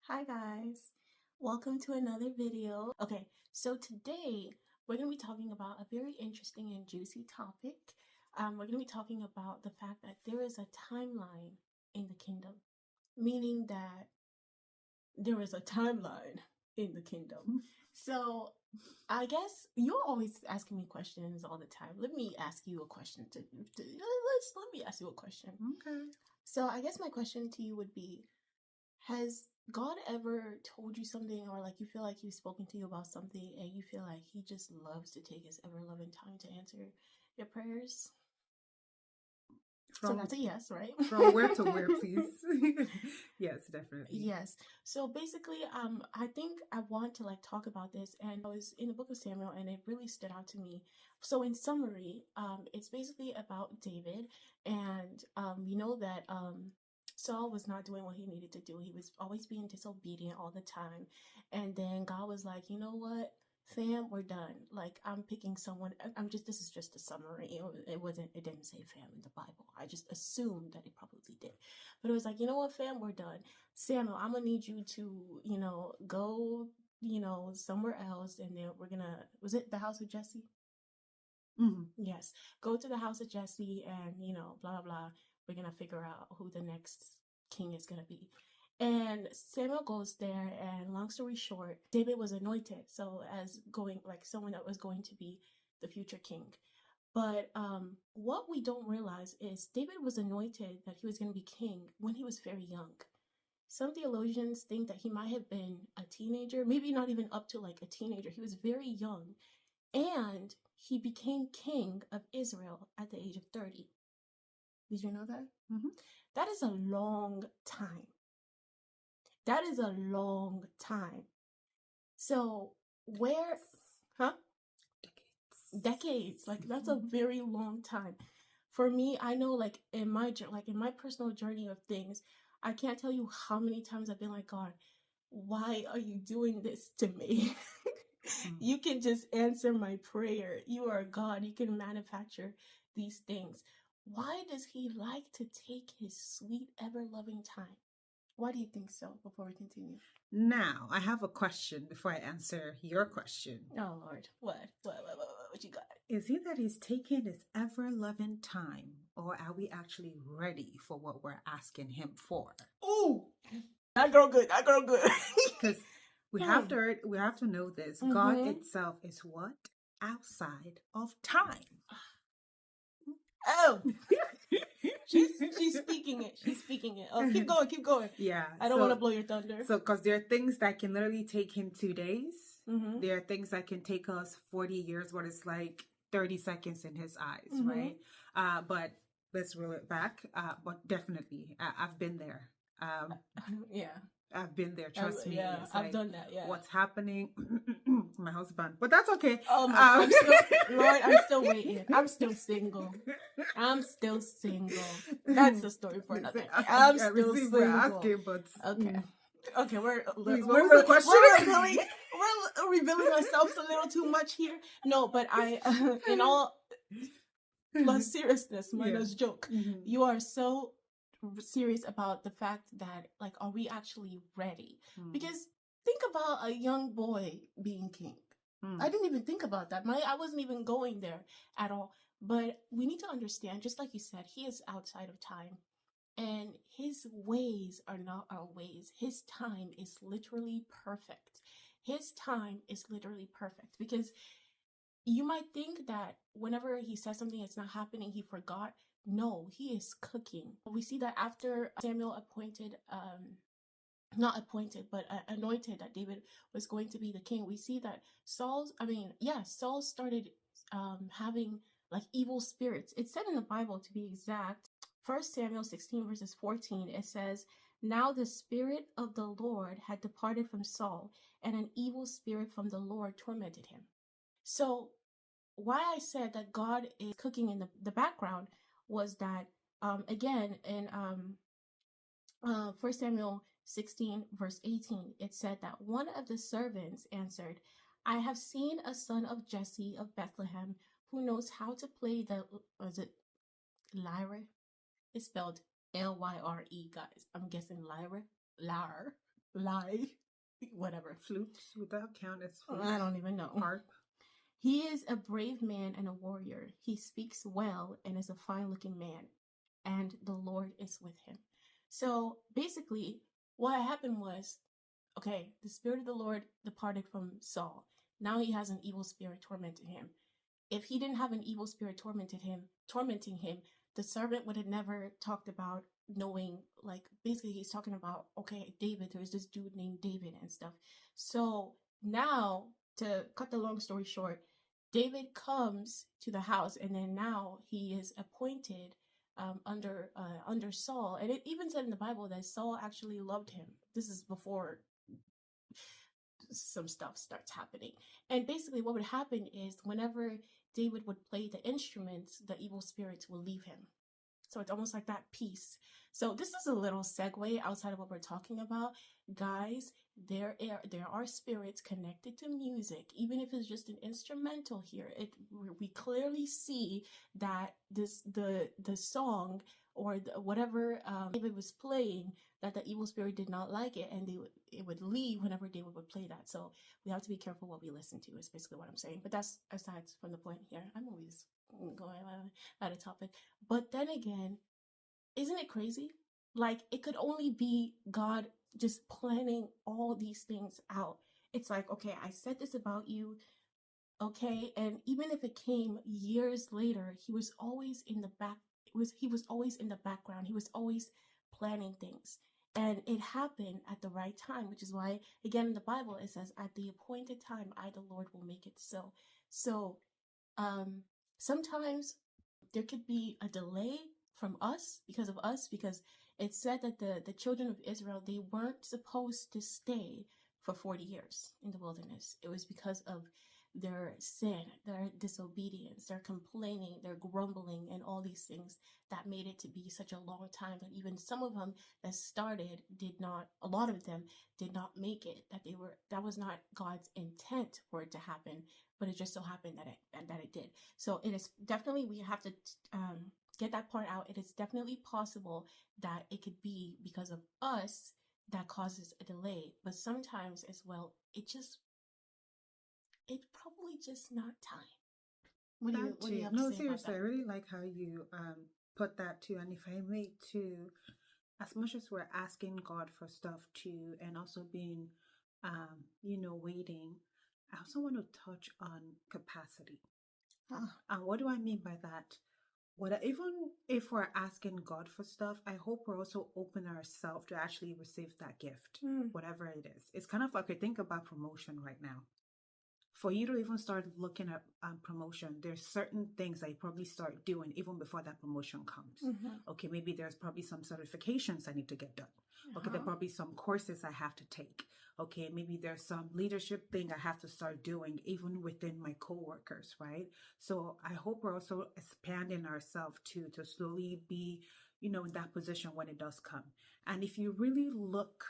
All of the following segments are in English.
Hi guys, welcome to another video. Okay, so today we're going to be talking about a very interesting and juicy topic. We're going to be talking about the fact that there is a timeline in the kingdom, meaning that there is a timeline in the kingdom. So I guess you're always asking me questions all the time. Let me ask you a question. Let me ask you a question. Okay. So I guess my question to you would be, has God ever told you something, or like you feel like he's spoken to you about something and you feel like he just loves to take his ever loving time to answer your prayers? So that's a yes, right? From where to where, please? Yes, definitely. Yes. So basically, I think I want to like talk about this, and I was in the book of Samuel, and it really stood out to me. So in summary, it's basically about David, and you know that Saul was not doing what he needed to do. He was always being disobedient all the time, and then God was like, you know what? Fam, we're done. Like, I'm picking someone. This is just a summary. It didn't say fam in the Bible. I just assumed that it probably did. But it was like, you know what, fam, we're done. Samuel, I'm gonna need you to, go, somewhere else, and then was it the house of Jesse? Mm-hmm. Yes. Go to the house of Jesse and, blah, blah, blah. We're gonna figure out who the next king is gonna be. And Samuel goes there, and long story short, David was anointed. So as going like someone that was going to be the future king. But what we don't realize is David was anointed that he was going to be king when he was very young. Some theologians think that he might have been a teenager, maybe not even up to like a teenager. He was very young. And he became king of Israel at the age of 30. Did you know that? Mm-hmm. That is a long time. That is a long time. So where, huh? Decades. Like that's a very long time. For me, I know like in my personal journey of things, I can't tell you how many times I've been like, God, why are you doing this to me? You can just answer my prayer. You are God. You can manufacture these things. Why does he like to take his sweet, ever-loving time? Why do you think so? Before we continue. Now, I have a question before I answer your question. Oh, Lord. What you got? Is it that he's taking his ever-loving time, or are we actually ready for what we're asking him for? Ooh, that girl good. That girl good. Because we have to know this. Mm-hmm. God itself is what? Outside of time. Oh. She's speaking it. She's speaking it. Oh, keep going, keep going. Yeah. I don't want to blow your thunder. So, because there are things that can literally take him 2 days. Mm-hmm. There are things that can take us 40 years, what it's like 30 seconds in his eyes, Mm-hmm. right? But let's reel it back. But definitely, I've been there. Yeah. I've been there. Trust me. Yeah, It's I've like, done that. Yeah. what's happening? My husband, but that's okay. Oh my God, I'm still waiting. I'm still single. That's a story for another day. I'm still single. Asking, but Okay, we're revealing ourselves a little too much here. No, but in all seriousness, minus joke, you are so serious about the fact that, like, are we actually ready? Because think about a young boy being king. I didn't even think about that. I wasn't even going there at all. But we need to understand, just like you said, he is outside of time. And his ways are not our ways. His time is literally perfect. His time is literally perfect. Because you might think that whenever he says something it's not happening, he forgot. No, he is cooking. We see that after Samuel anointed that David was going to be the king, we see that Saul started having like evil spirits. It's said in the Bible, to be exact, 1 Samuel 16 verses 14, it says, "Now the spirit of the Lord had departed from Saul, and an evil spirit from the Lord tormented him." So why I said that God is cooking in the background was that, again, in 1 Samuel 16 verse 18, it said that one of the servants answered, "I have seen a son of Jesse of Bethlehem who knows how to play the," was it lyre? It's spelled Lyre, guys. I'm guessing lyre. lie, whatever. Flutes, would that count as flutes? I don't even know. Harp. He is a brave man and a warrior. He speaks well and is a fine-looking man, and the Lord is with him. So basically, what happened was, okay, the Spirit of the Lord departed from Saul. Now he has an evil spirit tormenting him. If he didn't have an evil spirit tormenting him, the servant would have never talked about knowing, like, basically he's talking about, okay, David, there's this dude named David and stuff. So now, to cut the long story short, David comes to the house, and then now he is appointed under Saul. And it even said in the Bible that Saul actually loved him. This is before some stuff starts happening. And basically what would happen is whenever David would play the instruments, the evil spirits will leave him. So it's almost like that peace. So this is a little segue outside of what we're talking about. Guys, there are spirits connected to music, even if it's just an instrumental here. We clearly see that the song or whatever David was playing, that the evil spirit did not like it, and it would leave whenever David would play that. So we have to be careful what we listen to, is basically what I'm saying. But that's aside from the point here. I'm always going out of topic. But then again, isn't it crazy? Like, it could only be God just planning all these things out. It's like, okay, I said this about you, okay, and even if it came years later, he was always in the back. He was always in the background. He was always planning things, and it happened at the right time, which is why, again, in the Bible it says, "At the appointed time, I, the Lord, will make it so." So, sometimes there could be a delay from us because it said that the children of Israel, they weren't supposed to stay for 40 years in the wilderness. It was because of their sin, their disobedience, their complaining, their grumbling, and all these things that made it to be such a long time. That even some of them that started a lot of them did not make it. That was not God's intent for it to happen, but it just so happened that it did. So it is definitely, we have to get that part out. It is definitely possible that it could be because of us that causes a delay, but sometimes as well, it's probably just not time. What do you have to say seriously, about that? I really like how you put that too. And if I may too, as much as we're asking God for stuff too, and also being waiting, I also want to touch on capacity. And what do I mean by that? Even if we're asking God for stuff, I hope we're also open ourselves to actually receive that gift, whatever it is. It's kind of like, I think about promotion right now. For you to even start looking at promotion, there's certain things that you probably start doing even before that promotion comes. Okay, maybe there's probably some certifications I need to get done. Okay, there are probably some courses I have to take. Okay, maybe there's some leadership thing I have to start doing even within my coworkers, right? So I hope we're also expanding ourselves to slowly be, in that position when it does come. And if you really look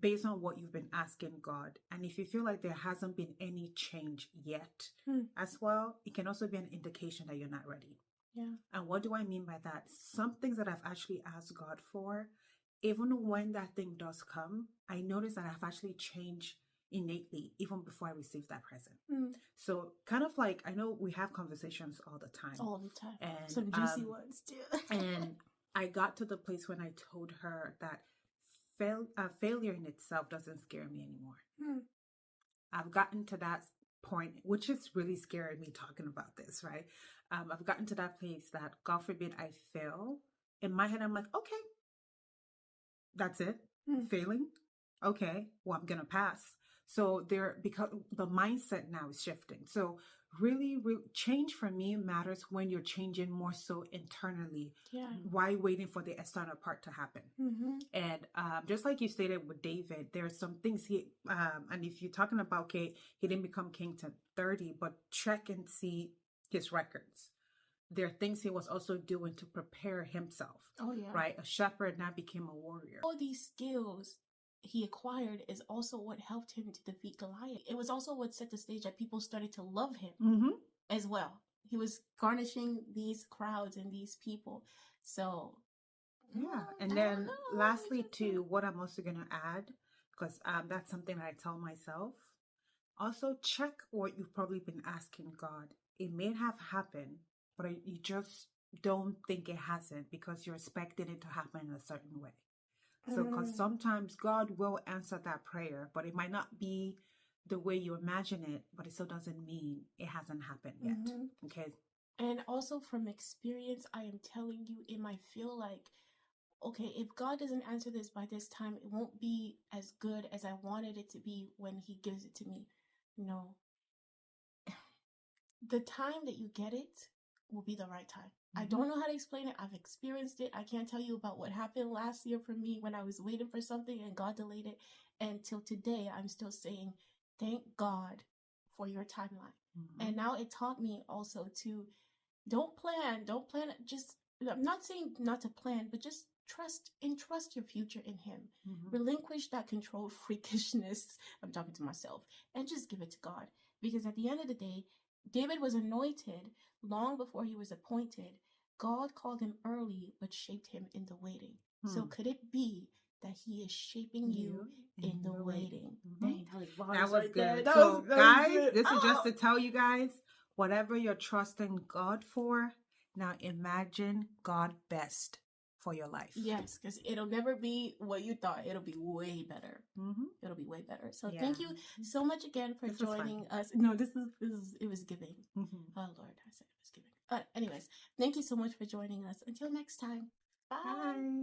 based on what you've been asking God, and if you feel like there hasn't been any change yet as well, it can also be an indication that you're not ready. Yeah. And what do I mean by that? Some things that I've actually asked God for, even when that thing does come, I notice that I've actually changed innately even before I receive that present. So kind of like, I know we have conversations all the time. And some juicy ones too. And I got to the place when I told her that failure in itself doesn't scare me anymore. I've gotten to that point, which is really scaring me talking about this, right? I've gotten to that place that, God forbid, I fail. In my head, I'm like, okay, that's it. Failing. Okay, well, I'm going to pass. So because the mindset now is shifting. So really change for me matters when you're changing more so internally. Yeah. Why waiting for the external part to happen? And just like you stated with David, there are some things and if you're talking about, okay, he didn't become king till 30, but check and see his records. There are things he was also doing to prepare himself. Oh yeah. Right? A shepherd now became a warrior. All these skills he acquired is also what helped him to defeat Goliath. It was also what set the stage that people started to love him as well. He was garnishing these crowds and these people. So Yeah. And I then don't know. lastly, to what I'm also going to add, because that's something I tell myself. Also, check what you've probably been asking God. It may have happened, but you just don't think it hasn't because you're expecting it to happen in a certain way. So, because sometimes God will answer that prayer, but it might not be the way you imagine it, but it still doesn't mean it hasn't happened yet. Okay. And also from experience, I am telling you, it might feel like, okay, if God doesn't answer this by this time, it won't be as good as I wanted it to be when He gives it to me. No. The time that you get it will be the right time. I don't know how to explain it. I've experienced it. I can't tell you about what happened last year for me when I was waiting for something and God delayed it. And till today, I'm still saying, thank God for your timeline. And now it taught me also to don't plan, just, I'm not saying not to plan, but just entrust your future in Him. Relinquish that control freakishness. I'm talking to myself, and just give it to God. Because at the end of the day, David was anointed long before he was appointed. God called him early, but shaped him in the waiting. So could it be that He is shaping you in the waiting? Dang, that was good. That So, was guys, good. this is just to tell you guys, whatever you're trusting God for, now imagine God best for your life. Yes, because it'll never be what you thought. It'll be way better. It'll be way better. So thank you so much again for joining us. No, this is it was giving. Oh Lord, I said it was giving. Anyways, thank you so much for joining us. Until next time. Bye.